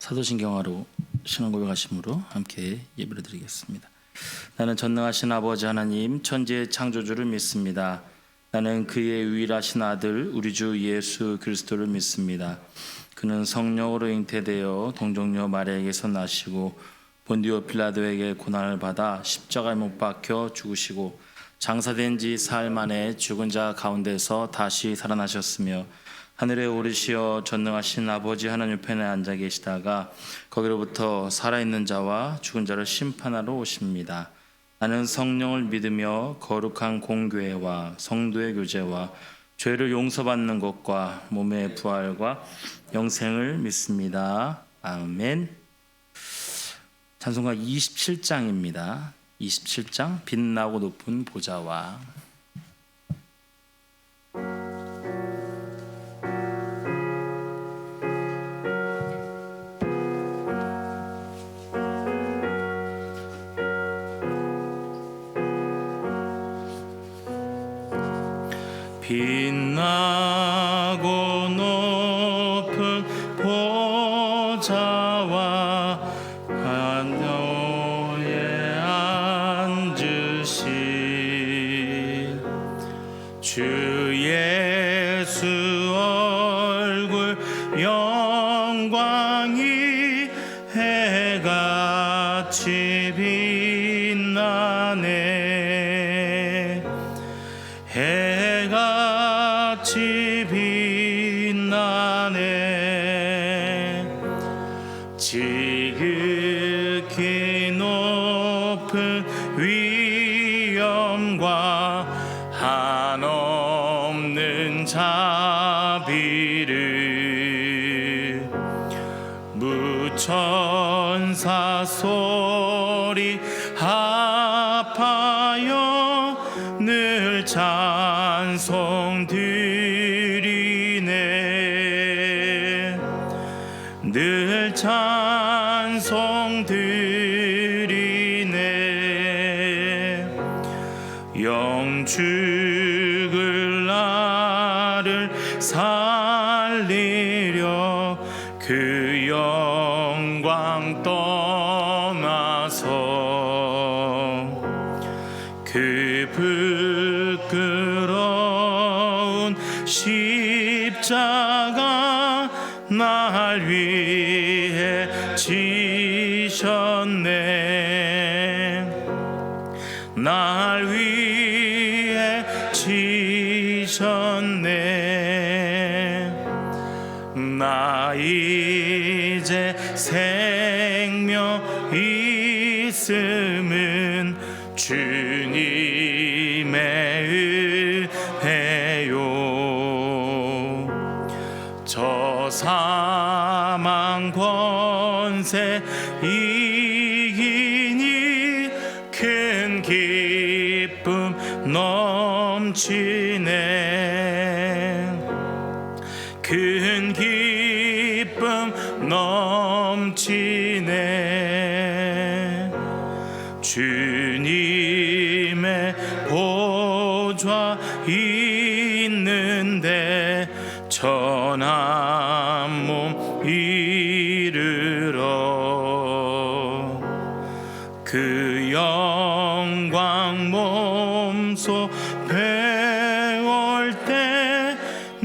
사도신경하로 신앙 고백하심으로 함께 예배를 드리겠습니다. 나는 전능하신 아버지 하나님 천지의 창조주를 믿습니다. 나는 그의 유일하신 아들 우리 주 예수 그리스도를 믿습니다. 그는 성령으로 잉태되어 동정녀 마리아에게서 나시고 본디오 빌라도에게 고난을 받아 십자가에 못 박혀 죽으시고 장사된 지 사흘 만에 죽은 자 가운데서 다시 살아나셨으며 하늘에 오르시어 전능하신 아버지 하나님 편에 앉아 계시다가 거기로부터 살아있는 자와 죽은 자를 심판하러 오십니다. 나는 성령을 믿으며 거룩한 공교회와 성도의 교제와 죄를 용서받는 것과 몸의 부활과 영생을 믿습니다. 아멘. 찬송가 27장입니다. 27장 빛나고 높은 보좌와 빛나고 높은 보좌와 하늘에 앉으신 주 예수 얼굴 영광이 해같이 빛나네. 해같이 빛나네. 지극히 높은 위엄과 한없는 자비를 무천사 소리 합하여 늘 찬송 드리네. 늘 찬송 드리네. 영죽을 나를 살리려 그 영광 떠나서 그 부끄러운 십자가 날 위해 지셨네. 날 위해 지셨네. 나 이제 생명 있음은 주님의 은혜요. 저 사망 권세 이기니 큰 기쁨 넘치네. 큰 기쁨 넘치네. 주님의 보좌 있는데 천한 몸 이르러 그 영광 몸소 배울 때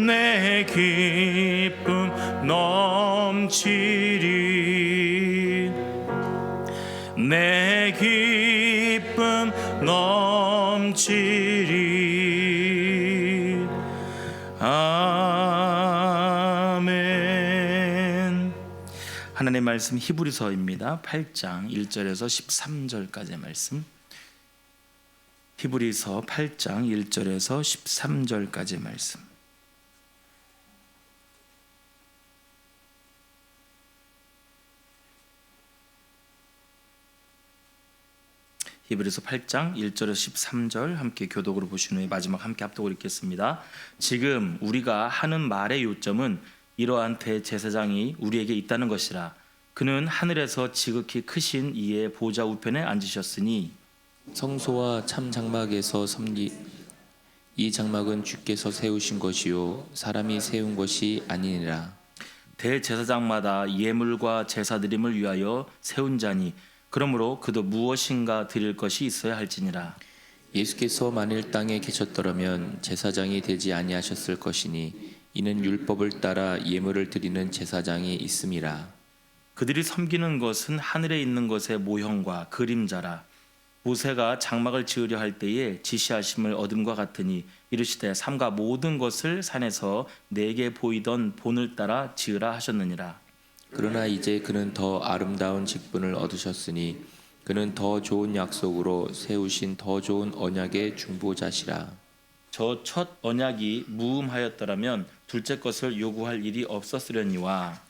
내 기쁨 넘치리. 내 기쁨 넘치리. 아멘. 하나님의 말씀 히브리서입니다. 8장 1절에서 13절까지의 말씀. 히브리서 8장 1절에서 13절까지의 말씀. 히브리서 8장 1절에서 13절 함께 교독으로 보신 후에 마지막 함께 합독을 읽겠습니다. 지금 우리가 하는 말의 요점은 이러한 대제사장이 우리에게 있다는 것이라. 그는 하늘에서 지극히 크신 이의 보좌 우편에 앉으셨으니 성소와 참 장막에서 이 장막은 주께서 세우신 것이요 사람이 세운 것이 아니니라. 대제사장마다 예물과 제사드림을 위하여 세운 자니 그러므로 그도 무엇인가 드릴 것이 있어야 할지니라. 예수께서 만일 땅에 계셨더라면 제사장이 되지 아니하셨을 것이니 이는 율법을 따라 예물을 드리는 제사장이 있음이라. 그들이 섬기는 것은 하늘에 있는 것의 모형과 그림자라. 모세가 장막을 지으려 할 때에 지시하심을 얻음과 같으니 이르시되 삼가 모든 것을 산에서 내게 보이던 본을 따라 지으라 하셨느니라. 그러나 이제 그는 더 아름다운 직분을 얻으셨으니 그는 더 좋은 약속으로 세우신 더 좋은 언약의 중보자시라. 저 첫 언약이 무음하였더라면 둘째 것을 요구할 일이 없었으려니와.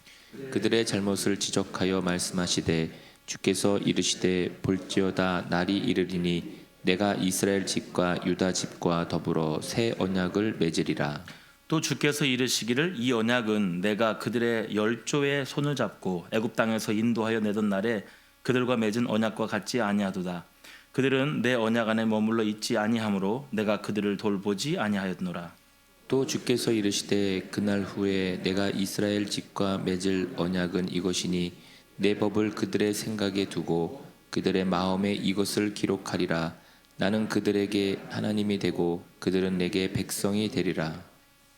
그들의 잘못을 지적하여 말씀하시되 주께서 이르시되 볼지어다 날이 이르리니 내가 이스라엘 집과 유다 집과 더불어 새 언약을 맺으리라. 또 주께서 이르시기를 이 언약은 내가 그들의 열조의 손을 잡고 애굽 땅에서 인도하여 내던 날에 그들과 맺은 언약과 같지 아니하도다. 그들은 내 언약 안에 머물러 있지 아니하므로 내가 그들을 돌보지 아니하였노라. 또 주께서 이르시되 그날 후에 내가 이스라엘 집과 맺을 언약은 이것이니 내 법을 그들의 생각에 두고 그들의 마음에 이것을 기록하리라. 나는 그들에게 하나님이 되고 그들은 내게 백성이 되리라.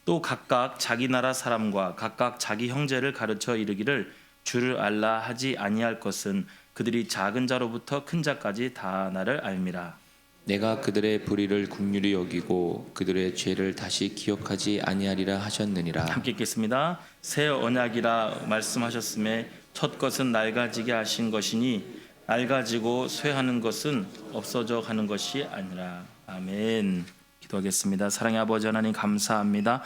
또 각각 자기 나라 사람과 각각 자기 형제를 가르쳐 이르기를 주를 알라 하지 아니할 것은 그들이 작은 자로부터 큰 자까지 다 나를 알미라. 내가 그들의 불의를 긍휼히 여기고 그들의 죄를 다시 기억하지 아니하리라 하셨느니라. 함께 읽겠습니다. 새 언약이라 말씀하셨음에 첫 것은 낡아지게 하신 것이니 낡아지고 쇠하는 것은 없어져 가는 것이 아니라. 아멘. 기도하겠습니다. 사랑의 아버지 하나님 감사합니다.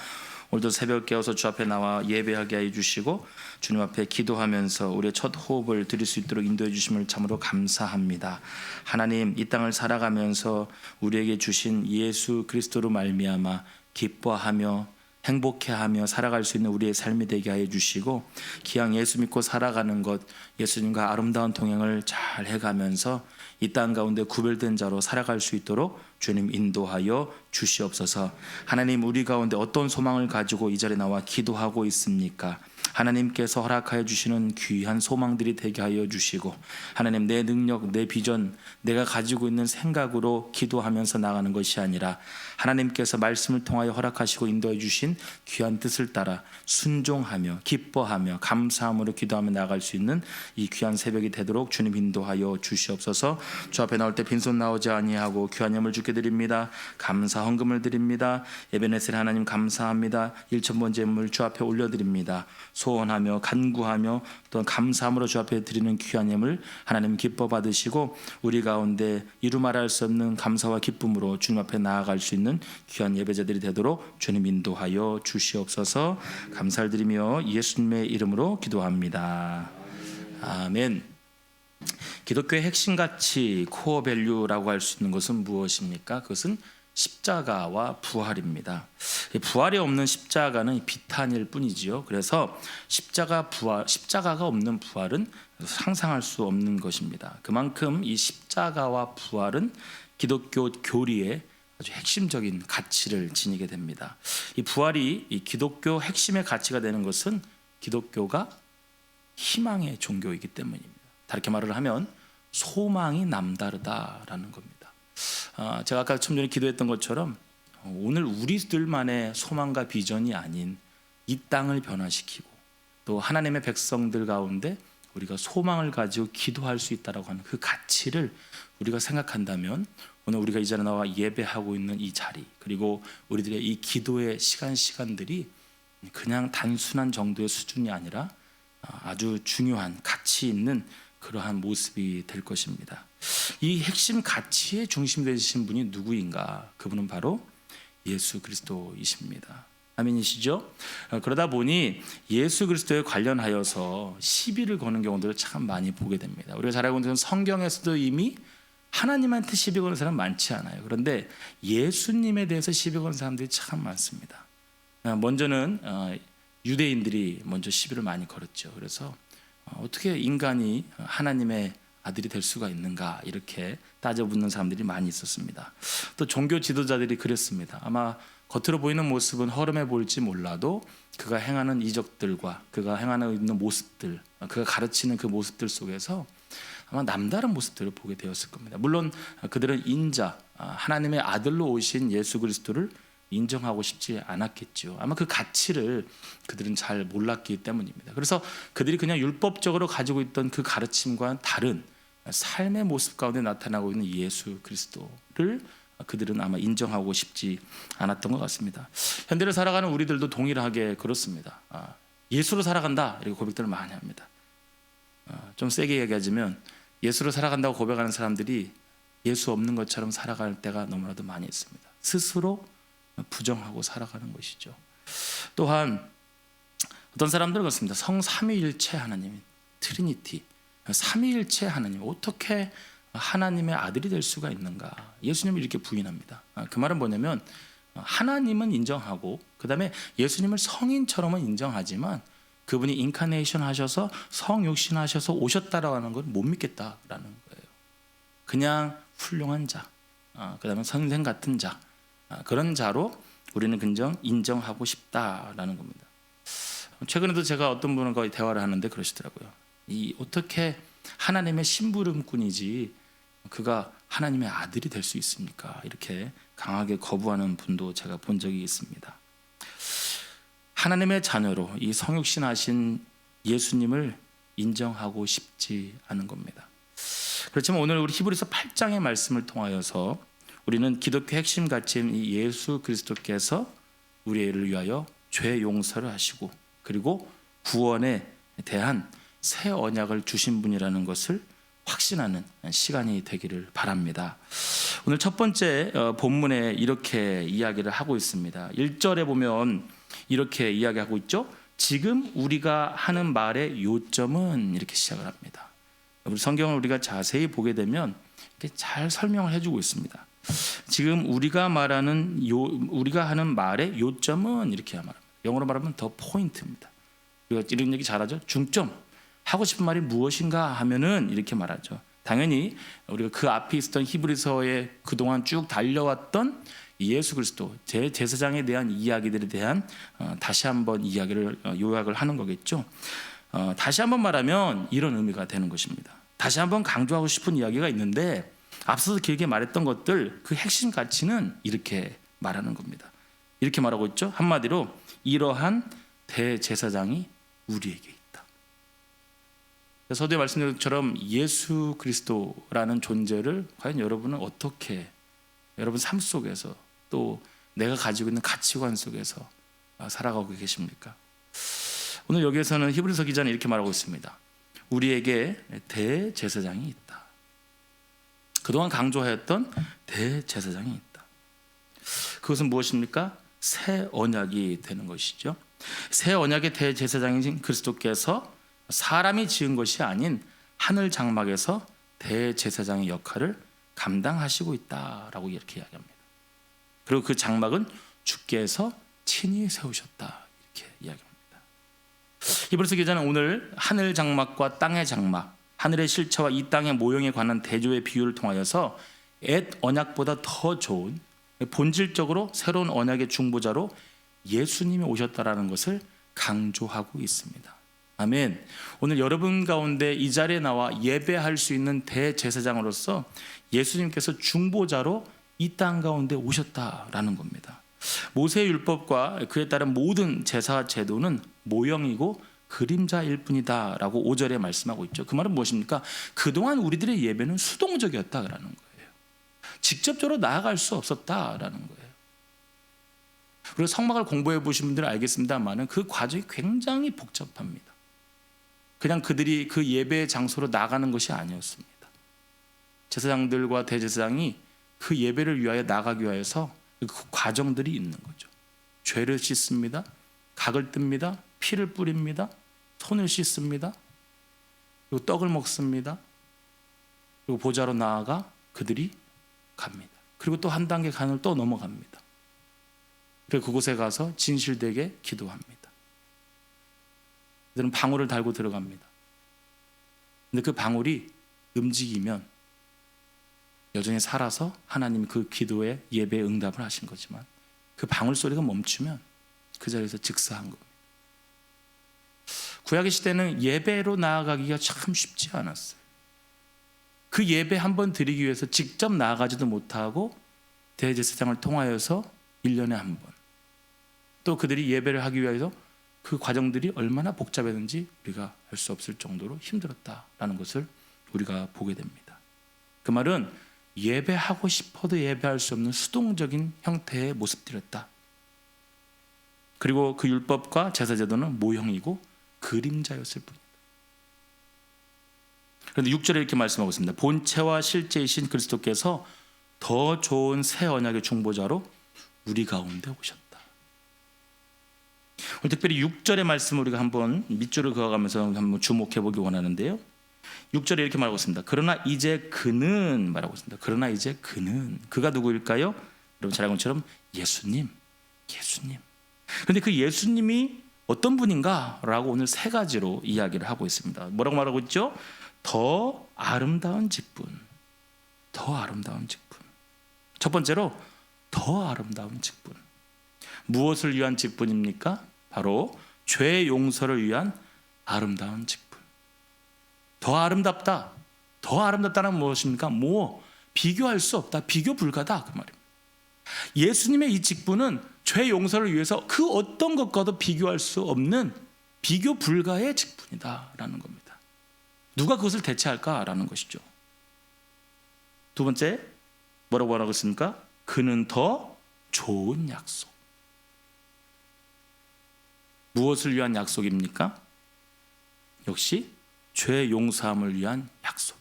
오늘도 새벽 깨어서 주 앞에 나와 예배하게 해 주시고 주님 앞에 기도하면서 우리의 첫 호흡을 드릴 수 있도록 인도해 주심을 참으로 감사합니다. 하나님, 이 땅을 살아가면서 우리에게 주신 예수 그리스도로 말미암아 기뻐하며 행복해하며 살아갈 수 있는 우리의 삶이 되게 하여 주시고 기왕 예수 믿고 살아가는 것, 예수님과 아름다운 동행을 잘 해가면서 이 땅 가운데 구별된 자로 살아갈 수 있도록 주님 인도하여 주시옵소서. 하나님, 우리 가운데 어떤 소망을 가지고 이 자리에 나와 기도하고 있습니까? 하나님께서 허락하여 주시는 귀한 소망들이 되게 하여 주시고 하나님, 내 능력, 내 비전, 내가 가지고 있는 생각으로 기도하면서 나가는 것이 아니라 하나님께서 말씀을 통하여 허락하시고 인도해 주신 귀한 뜻을 따라 순종하며 기뻐하며 감사함으로 기도하며 나아갈 수 있는 이 귀한 새벽이 되도록 주님 인도하여 주시옵소서. 주 앞에 나올 때 빈손 나오지 아니하고 귀한 예물 주께 드립니다. 감사 헌금을 드립니다. 에베네셀 하나님 감사합니다. 1,000번째 예물 주 앞에 올려드립니다. 소원하며 간구하며 또 감사함으로 주 앞에 드리는 귀한 예물 하나님 기뻐 받으시고 우리 가운데 이루 말할 수 없는 감사와 기쁨으로 주님 앞에 나아갈 수 있는 귀한 예배자들이 되도록 주님 인도하여 주시옵소서. 감사를 드리며 예수님의 이름으로 기도합니다. 아멘. 기독교의 핵심 가치 코어 밸류라고 할 수 있는 것은 무엇입니까? 그것은 십자가와 부활입니다. 부활이 없는 십자가는 비탄일 뿐이지요. 그래서 십자가가 없는 부활은 상상할 수 없는 것입니다. 그만큼 이 십자가와 부활은 기독교 교리의 아주 핵심적인 가치를 지니게 됩니다. 이 부활이 이 기독교 핵심의 가치가 되는 것은 기독교가 희망의 종교이기 때문입니다. 다르게 말을 하면 소망이 남다르다라는 겁니다. 제가 아까 좀 전에 기도했던 것처럼 오늘 우리들만의 소망과 비전이 아닌 이 땅을 변화시키고 또 하나님의 백성들 가운데 우리가 소망을 가지고 기도할 수 있다라고 하는 그 가치를 우리가 생각한다면 오늘 우리가 이 자리에 나와 예배하고 있는 이 자리 그리고 우리들의 이 기도의 시간들이 그냥 단순한 정도의 수준이 아니라 아주 중요한 가치 있는 그러한 모습이 될 것입니다. 이 핵심 가치의 중심이 되신 분이 누구인가? 그분은 바로 예수 그리스도이십니다. 아멘이시죠? 그러다 보니 예수 그리스도에 관련하여서 시비를 거는 경우들을 참 많이 보게 됩니다. 우리가 잘 알고 있는 성경에서도 이미 하나님한테 시비 거는 사람 많지 않아요. 그런데 예수님에 대해서 시비 거는 사람들이 참 많습니다. 먼저는 유대인들이 먼저 시비를 많이 걸었죠. 그래서 어떻게 인간이 하나님의 아들이 될 수가 있는가 이렇게 따져 묻는 사람들이 많이 있었습니다. 또 종교 지도자들이 그랬습니다. 아마 겉으로 보이는 모습은 허름해 보일지 몰라도 그가 행하는 이적들과 그가 행하는 있는 모습들, 그가 가르치는 그 모습들 속에서 아마 남다른 모습들을 보게 되었을 겁니다. 물론 그들은 인자, 하나님의 아들로 오신 예수 그리스도를 인정하고 싶지 않았겠죠. 아마 그 가치를 그들은 잘 몰랐기 때문입니다. 그래서 그들이 그냥 율법적으로 가지고 있던 그 가르침과 다른 삶의 모습 가운데 나타나고 있는 예수 그리스도를 그들은 아마 인정하고 싶지 않았던 것 같습니다. 현대를 살아가는 우리들도 동일하게 그렇습니다. 예수로 살아간다 이렇게 고백들을 많이 합니다. 좀 세게 얘기하자면 예수로 살아간다고 고백하는 사람들이 예수 없는 것처럼 살아갈 때가 너무나도 많이 있습니다. 스스로 부정하고 살아가는 것이죠. 또한 어떤 사람들은 그렇습니다. 성삼위일체 하나님, 트리니티, 삼위일체 하나님, 어떻게 하나님의 아들이 될 수가 있는가? 예수님을 이렇게 부인합니다. 그 말은 뭐냐면 하나님은 인정하고 그 다음에 예수님을 성인처럼은 인정하지만 그분이 인카네이션 하셔서 성육신 하셔서 오셨다라고 하는 걸 못 믿겠다라는 거예요. 그냥 훌륭한 자, 그 다음에 선생 같은 자, 그런 자로 우리는 그냥 인정하고 싶다라는 겁니다. 최근에도 제가 어떤 분과 대화를 하는데 그러시더라고요. 이 어떻게 하나님의 심부름꾼이지 그가 하나님의 아들이 될 수 있습니까? 이렇게 강하게 거부하는 분도 제가 본 적이 있습니다. 하나님의 자녀로 이 성육신하신 예수님을 인정하고 싶지 않은 겁니다. 그렇지만 오늘 우리 히브리서 8장의 말씀을 통하여서 우리는 기독교 핵심 가치인 이 예수 그리스도께서 우리를 위하여 죄 용서를 하시고 그리고 구원에 대한 새 언약을 주신 분이라는 것을 확신하는 시간이 되기를 바랍니다. 오늘 첫 번째 본문에 이렇게 이야기를 하고 있습니다. 1절에 보면 이렇게 이야기하고 있죠. 지금 우리가 하는 말의 요점은 이렇게 시작을 합니다. 우리 성경을 우리가 자세히 보게 되면 이렇게 잘 설명을 해주고 있습니다. 지금 우리가 하는 말의 요점은 이렇게 말합니다. 영어로 말하면 더 포인트입니다. 우리가 이런 얘기 잘하죠. 중점. 하고 싶은 말이 무엇인가 하면은 이렇게 말하죠. 당연히 우리가 그 앞에 있었던 히브리서에 그동안 쭉 달려왔던 예수 그리스도 제사장에 대한 이야기들에 대한 다시 한번 이야기를 요약을 하는 거겠죠. 다시 한번 말하면 이런 의미가 되는 것입니다. 다시 한번 강조하고 싶은 이야기가 있는데 앞서서 길게 말했던 것들 그 핵심 가치는 이렇게 말하는 겁니다. 이렇게 말하고 있죠. 한마디로 이러한 대제사장이 우리에게 있다. 서두에 말씀드린 것처럼 예수 그리스도라는 존재를 과연 여러분은 어떻게 여러분 삶 속에서 또 내가 가지고 있는 가치관 속에서 살아가고 계십니까? 오늘 여기에서는 히브리서 기자는 이렇게 말하고 있습니다. 우리에게 대제사장이 있다. 그동안 강조하였던 대제사장이 있다. 그것은 무엇입니까? 새 언약이 되는 것이죠. 새 언약의 대제사장이신 그리스도께서 사람이 지은 것이 아닌 하늘 장막에서 대제사장의 역할을 감당하시고 있다라고 이렇게 이야기합니다. 그리고 그 장막은 주께서 친히 세우셨다 이렇게 이야기합니다. 히브리서 기자는 오늘 하늘 장막과 땅의 장막, 하늘의 실체와 이 땅의 모형에 관한 대조의 비유를 통하여서 옛 언약보다 더 좋은 본질적으로 새로운 언약의 중보자로 예수님이 오셨다라는 것을 강조하고 있습니다. 아멘. 오늘 여러분 가운데 이 자리에 나와 예배할 수 있는 대제사장으로서 예수님께서 중보자로 이 땅 가운데 오셨다라는 겁니다. 모세의 율법과 그에 따른 모든 제사 제도는 모형이고 그림자일 뿐이다라고 5절에 말씀하고 있죠. 그 말은 무엇입니까? 그동안 우리들의 예배는 수동적이었다라는 거예요. 직접적으로 나아갈 수 없었다라는 거예요. 그리고 성막을 공부해 보신 분들은 알겠습니다만은 그 과정이 굉장히 복잡합니다. 그냥 그들이 그 예배 장소로 나가는 것이 아니었습니다. 제사장들과 대제사장이 그 예배를 위하여 나가기 위해서 그 과정들이 있는 거죠. 죄를 씻습니다. 각을 뜹니다. 피를 뿌립니다. 손을 씻습니다. 그리고 떡을 먹습니다. 그리고 보좌로 나아가 그들이 갑니다. 그리고 또 한 단계 간을 또 넘어갑니다. 그리고 그곳에 가서 진실되게 기도합니다. 그들은 방울을 달고 들어갑니다. 근데 그 방울이 움직이면 여전히 살아서 하나님이 그 기도에 예배에 응답을 하신 거지만 그 방울소리가 멈추면 그 자리에서 즉사한 겁니다. 구약의 시대는 예배로 나아가기가 참 쉽지 않았어요. 그 예배 한번 드리기 위해서 직접 나아가지도 못하고 대제사장을 통하여서 1년에 한 번, 또 그들이 예배를 하기 위해서 그 과정들이 얼마나 복잡했는지 우리가 알 수 없을 정도로 힘들었다라는 것을 우리가 보게 됩니다. 그 말은 예배하고 싶어도 예배할 수 없는 수동적인 형태의 모습들이었다. 그리고 그 율법과 제사제도는 모형이고 그림자였을 뿐이다. 그런데 6절에 이렇게 말씀하고 있습니다. 본체와 실제이신 그리스도께서 더 좋은 새 언약의 중보자로 우리 가운데 오셨다. 오늘 특별히 6절의 말씀을 우리가 한번 밑줄을 그어가면서 한번 주목해 보기 원하는데요. 6절에 이렇게 말하고 있습니다. 그러나 이제 그는 말하고 있습니다. 그러나 이제 그는, 그가 누구일까요? 여러분 잘 알고 것처럼 예수님. 그런데 그 예수님이 어떤 분인가? 라고 오늘 세 가지로 이야기를 하고 있습니다. 뭐라고 말하고 있죠? 더 아름다운 직분. 첫 번째로 더 아름다운 직분. 무엇을 위한 직분입니까? 바로 죄 용서를 위한 아름다운 직분. 더 아름답다. 더 아름답다는 무엇입니까? 비교할 수 없다. 비교 불가다. 그 말입니다. 예수님의 이 직분은 죄 용서를 위해서 그 어떤 것과도 비교할 수 없는 비교 불가의 직분이다라는 겁니다. 누가 그것을 대체할까라는 것이죠. 두 번째, 뭐라고 말하고 있습니까? 그는 더 좋은 약속. 무엇을 위한 약속입니까? 역시 죄 용서함을 위한 약속.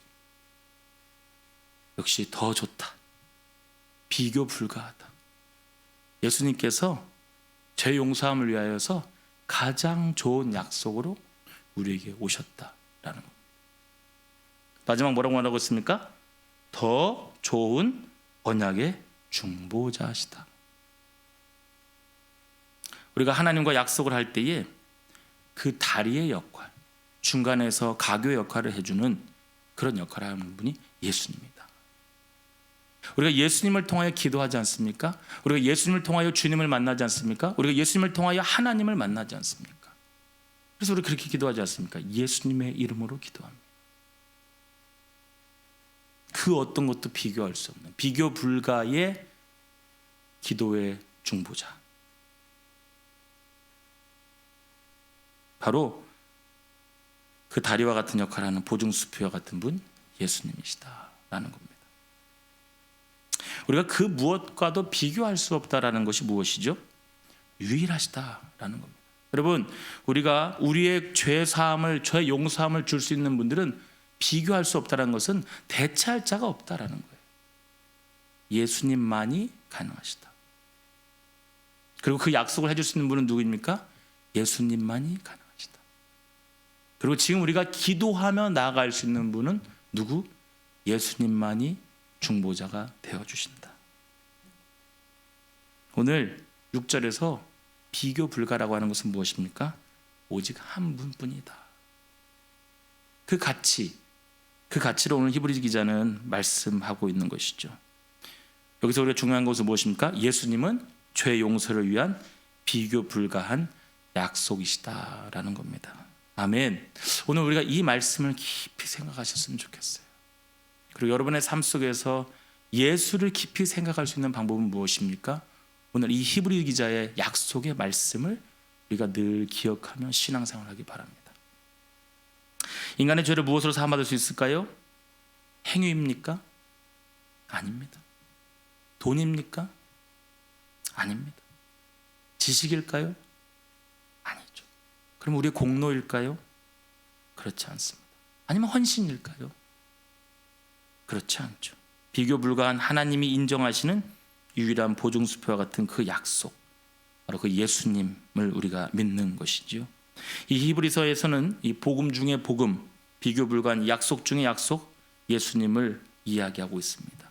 역시 더 좋다. 비교 불가하다. 예수님께서 죄 용서함을 위하여서 가장 좋은 약속으로 우리에게 오셨다라는 겁니다. 마지막 뭐라고 말하고 있습니까? 더 좋은 언약의 중보자시다. 우리가 하나님과 약속을 할 때에 그 다리의 역할, 중간에서 가교 역할을 해주는 그런 역할을 하는 분이 예수님입니다. 우리가 예수님을 통하여 기도하지 않습니까? 우리가 예수님을 통하여 주님을 만나지 않습니까? 우리가 예수님을 통하여 하나님을 만나지 않습니까? 그래서 우리 그렇게 기도하지 않습니까? 예수님의 이름으로 기도합니다. 그 어떤 것도 비교할 수 없는 비교 불가의 기도의 중보자. 바로 그 다리와 같은 역할을 하는 보증수표와 같은 분 예수님이시다라는 겁니다. 우리가 그 무엇과도 비교할 수 없다라는 것이 무엇이죠? 유일하시다라는 겁니다. 여러분, 우리가 우리의 죄 사함을, 죄 용서함을 줄 수 있는 분들은 비교할 수 없다라는 것은 대체할 자가 없다라는 거예요. 예수님만이 가능하시다. 그리고 그 약속을 해줄 수 있는 분은 누구입니까? 예수님만이 가능하시다. 그리고 지금 우리가 기도하며 나아갈 수 있는 분은 누구? 예수님만이 중보자가 되어주신다. 오늘 6절에서 비교 불가라고 하는 것은 무엇입니까? 오직 한 분뿐이다. 그 가치를 오늘 히브리 기자는 말씀하고 있는 것이죠. 여기서 우리가 중요한 것은 무엇입니까? 예수님은 죄 용서를 위한 비교 불가한 약속이시다라는 겁니다. 아멘. 오늘 우리가 이 말씀을 깊이 생각하셨으면 좋겠어요. 그리고 여러분의 삶 속에서 예수를 깊이 생각할 수 있는 방법은 무엇입니까? 오늘 이 히브리 기자의 약속의 말씀을 우리가 늘 기억하며 신앙생활을 하기 바랍니다. 인간의 죄를 무엇으로 사함받을 수 있을까요? 행위입니까? 아닙니다. 돈입니까? 아닙니다. 지식일까요? 아니죠. 그럼 우리의 공로일까요? 그렇지 않습니다. 아니면 헌신일까요? 그렇지 않죠. 비교 불가한 하나님이 인정하시는 유일한 보증수표와 같은 그 약속, 바로 그 예수님을 우리가 믿는 것이지요. 이 히브리서에서는 이 복음 중에 복음, 비교 불가한 약속 중에 약속, 예수님을 이야기하고 있습니다.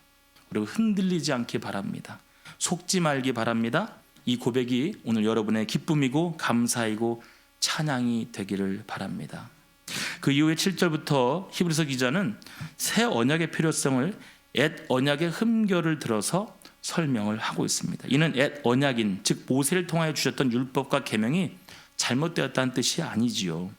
그리고 흔들리지 않기 바랍니다. 속지 말기 바랍니다. 이 고백이 오늘 여러분의 기쁨이고 감사이고 찬양이 되기를 바랍니다. 그 이후에 7절부터 히브리서 기자는 새 언약의 필요성을 옛 언약의 흠결을 들어서 설명을 하고 있습니다. 이는 옛 언약인 즉 모세를 통하여 주셨던 율법과 계명이 잘못되었다는 뜻이 아니지요.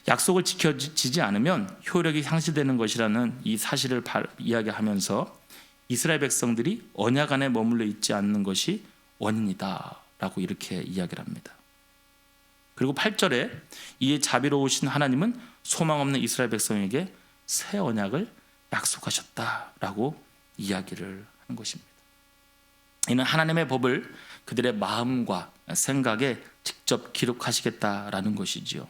약속을 지켜지지 않으면 효력이 상실되는 것이라는 이 사실을 이야기하면서 이스라엘 백성들이 언약 안에 머물러 있지 않는 것이 원인이다 라고 이렇게 이야기를 합니다. 그리고 8절에 이에 자비로우신 하나님은 소망 없는 이스라엘 백성에게 새 언약을 약속하셨다라고 이야기를 한 것입니다. 이는 하나님의 법을 그들의 마음과 생각에 직접 기록하시겠다라는 것이지요.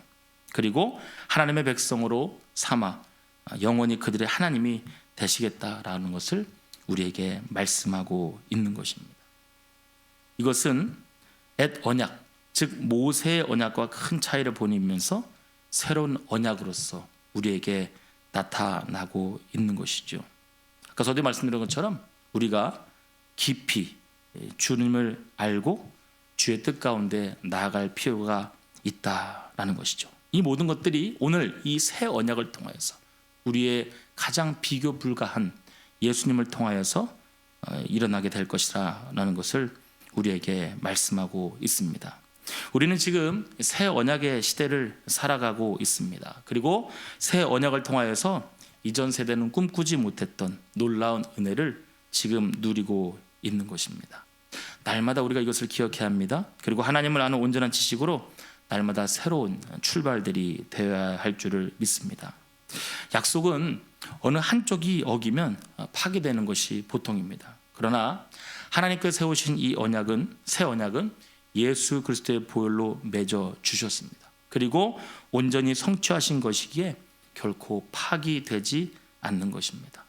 그리고 하나님의 백성으로 삼아 영원히 그들의 하나님이 되시겠다라는 것을 우리에게 말씀하고 있는 것입니다. 이것은 옛 언약, 즉 모세의 언약과 큰 차이를 보이면서 새로운 언약으로서 우리에게 나타나고 있는 것이죠. 아까 저도 말씀드린 것처럼 우리가 깊이 주님을 알고 주의 뜻 가운데 나아갈 필요가 있다라는 것이죠. 이 모든 것들이 오늘 이 새 언약을 통하여서 우리의 가장 비교 불가한 예수님을 통하여서 일어나게 될 것이라는 것을 우리에게 말씀하고 있습니다. 우리는 지금 새 언약의 시대를 살아가고 있습니다. 그리고 새 언약을 통하여서 이전 세대는 꿈꾸지 못했던 놀라운 은혜를 지금 누리고 있는 것입니다. 날마다 우리가 이것을 기억해야 합니다. 그리고 하나님을 아는 온전한 지식으로 날마다 새로운 출발들이 되어야 할 줄을 믿습니다. 약속은 어느 한쪽이 어기면 파기되는 것이 보통입니다. 그러나 하나님께서 세우신 이 언약은, 새 언약은 예수 그리스도의 보혈로 맺어 주셨습니다. 그리고 온전히 성취하신 것이기에 결코 파기되지 않는 것입니다.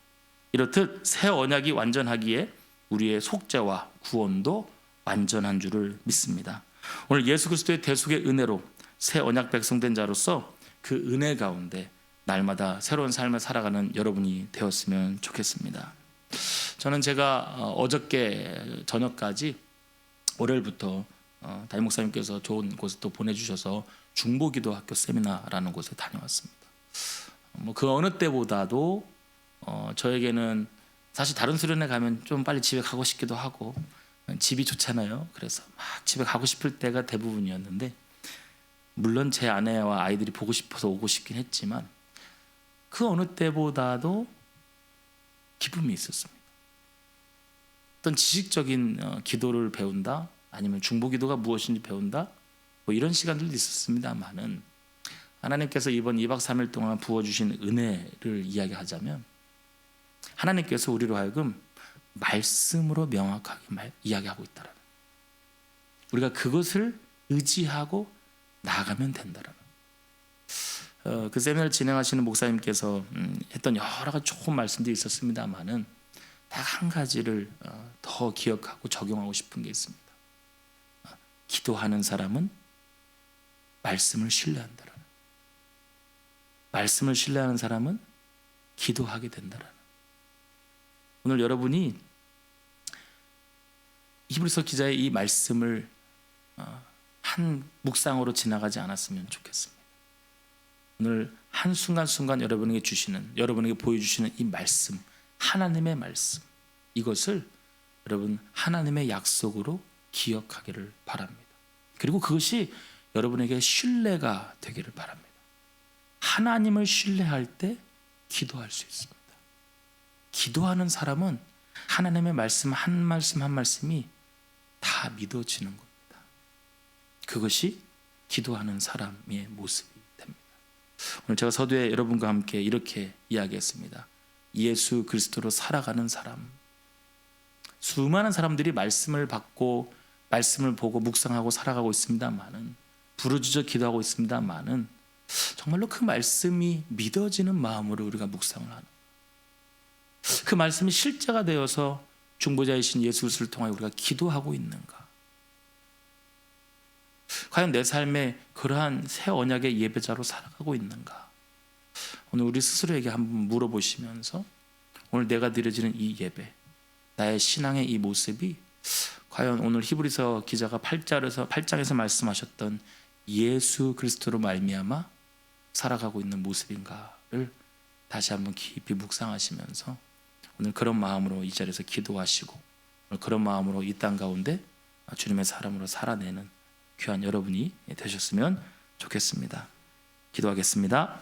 이렇듯 새 언약이 완전하기에 우리의 속죄와 구원도 완전한 줄을 믿습니다. 오늘 예수 그리스도의 대속의 은혜로 새 언약 백성된 자로서 그 은혜 가운데 날마다 새로운 삶을 살아가는 여러분이 되었으면 좋겠습니다. 저는 제가 어저께 저녁까지 월요일부터 담임 목사님께서 좋은 곳에 또 보내주셔서 중보기도학교 세미나라는 곳에 다녀왔습니다. 그 어느 때보다도 저에게는 사실 다른 수련회 가면 좀 빨리 집에 가고 싶기도 하고 집이 좋잖아요. 그래서 막 집에 가고 싶을 때가 대부분이었는데, 물론 제 아내와 아이들이 보고 싶어서 오고 싶긴 했지만 그 어느 때보다도 기쁨이 있었습니다. 어떤 지식적인 기도를 배운다, 아니면 중보기도가 무엇인지 배운다, 뭐 이런 시간들도 있었습니다만은 하나님께서 이번 2박 3일 동안 부어주신 은혜를 이야기하자면 하나님께서 우리로 하여금 말씀으로 명확하게 이야기하고 있다라는, 우리가 그것을 의지하고 나아가면 된다라는. 그 세미나를 진행하시는 목사님께서 했던 여러 가지 좋은 말씀들이 있었습니다만은 딱 한 가지를 더 기억하고 적용하고 싶은 게 있습니다. 기도하는 사람은 말씀을 신뢰한다라는. 말씀을 신뢰하는 사람은 기도하게 된다라는. 오늘 여러분이 히브리서 기자의 이 말씀을 한 묵상으로 지나가지 않았으면 좋겠습니다. 오늘 한 순간순간 여러분에게 주시는, 여러분에게 보여주시는 이 말씀, 하나님의 말씀, 이것을 여러분 하나님의 약속으로 기억하기를 바랍니다. 그리고 그것이 여러분에게 신뢰가 되기를 바랍니다. 하나님을 신뢰할 때 기도할 수 있습니다. 기도하는 사람은 하나님의 말씀 한 말씀 한 말씀이 다 믿어지는 겁니다. 그것이 기도하는 사람의 모습이 됩니다. 오늘 제가 서두에 여러분과 함께 이렇게 이야기했습니다. 예수 그리스도로 살아가는 사람. 수많은 사람들이 말씀을 받고 말씀을 보고 묵상하고 살아가고 있습니다만은, 부르짖어 기도하고 있습니다만은 정말로 그 말씀이 믿어지는 마음으로 우리가 묵상을 하는, 그 말씀이 실제가 되어서 중보자이신 예수 그리스도를 통하여 우리가 기도하고 있는가? 과연 내 삶에 그러한 새 언약의 예배자로 살아가고 있는가? 오늘 우리 스스로에게 한번 물어보시면서 오늘 내가 드려지는 이 예배, 나의 신앙의 이 모습이 과연 오늘 히브리서 기자가 8장에서 말씀하셨던 예수 그리스도로 말미암아 살아가고 있는 모습인가를 다시 한번 깊이 묵상하시면서 오늘 그런 마음으로 이 자리에서 기도하시고 그런 마음으로 이 땅 가운데 주님의 사람으로 살아내는 귀한 여러분이 되셨으면 좋겠습니다. 기도하겠습니다.